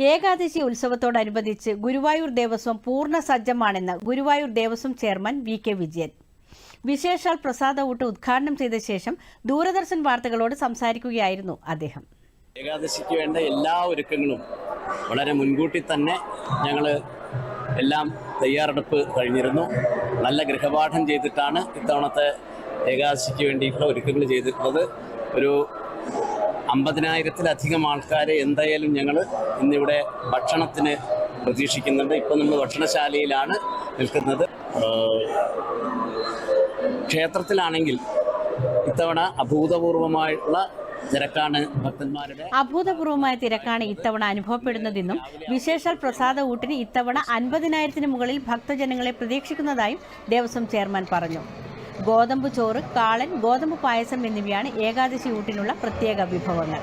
ഏകാദശി ഉത്സവത്തോടനുബന്ധിച്ച് ഗുരുവായൂർ ദേവസ്വം പൂർണ്ണ സജ്ജമാണെന്ന് Guruvayur Devaswom chairman VK. Vijayan. വിശേഷാൽ പ്രസാദ ഊട്ട് ഉദ്ഘാടനം ചെയ്ത ശേഷം ദൂരദർശൻ വാർത്തകളോട് സംസാരിക്കുകയായിരുന്നു അദ്ദേഹം. ഏകാദശിക്ക് വേണ്ട എല്ലാ ഒരുക്കങ്ങളും വളരെ മുൻകൂട്ടി തന്നെ ഞങ്ങൾ എല്ലാം തയ്യാറെടുപ്പ് കഴിഞ്ഞിരുന്നു. നല്ല ഗൃഹപാഠം ചെയ്തിട്ടാണ് ഇത്തവണത്തെ ഏകാദശിക്ക് വേണ്ടിയിട്ടുള്ള ഒരുക്കങ്ങൾ ചെയ്തിട്ടുള്ളത്. ഒരു 50,000-ലധികം ആൾക്കാരെ എന്തായാലും ഞങ്ങൾ ഇന്നിവിടെ ഭക്ഷണത്തിന് പ്രതീക്ഷിക്കുന്നുണ്ട്. ഇപ്പം നമ്മൾ ഭക്ഷണശാലയിലാണ് നിൽക്കുന്നത്. ക്ഷേത്രത്തിലാണെങ്കിൽ ഇത്തവണ അഭൂതപൂർവമായിട്ടുള്ള തിരക്കാണ് ഭക്തന്മാരുടെ. അഭൂതപൂർവമായ തിരക്കാണ് ഇത്തവണ അനുഭവപ്പെടുന്നതെന്നും വിശേഷാൽ പ്രസാദ ഊട്ടിന് ഇത്തവണ 50,000-ന് മുകളിൽ ഭക്തജനങ്ങളെ പ്രതീക്ഷിക്കുന്നതായും ദേവസ്വം ചെയർമാൻ പറഞ്ഞു. ഗോതമ്പ് ചോറ്, കാളൻ, ഗോതമ്പ് പായസം എന്നിവയാണ് ഏകാദശി ഊട്ടിനുള്ള പ്രത്യേക വിഭവങ്ങൾ.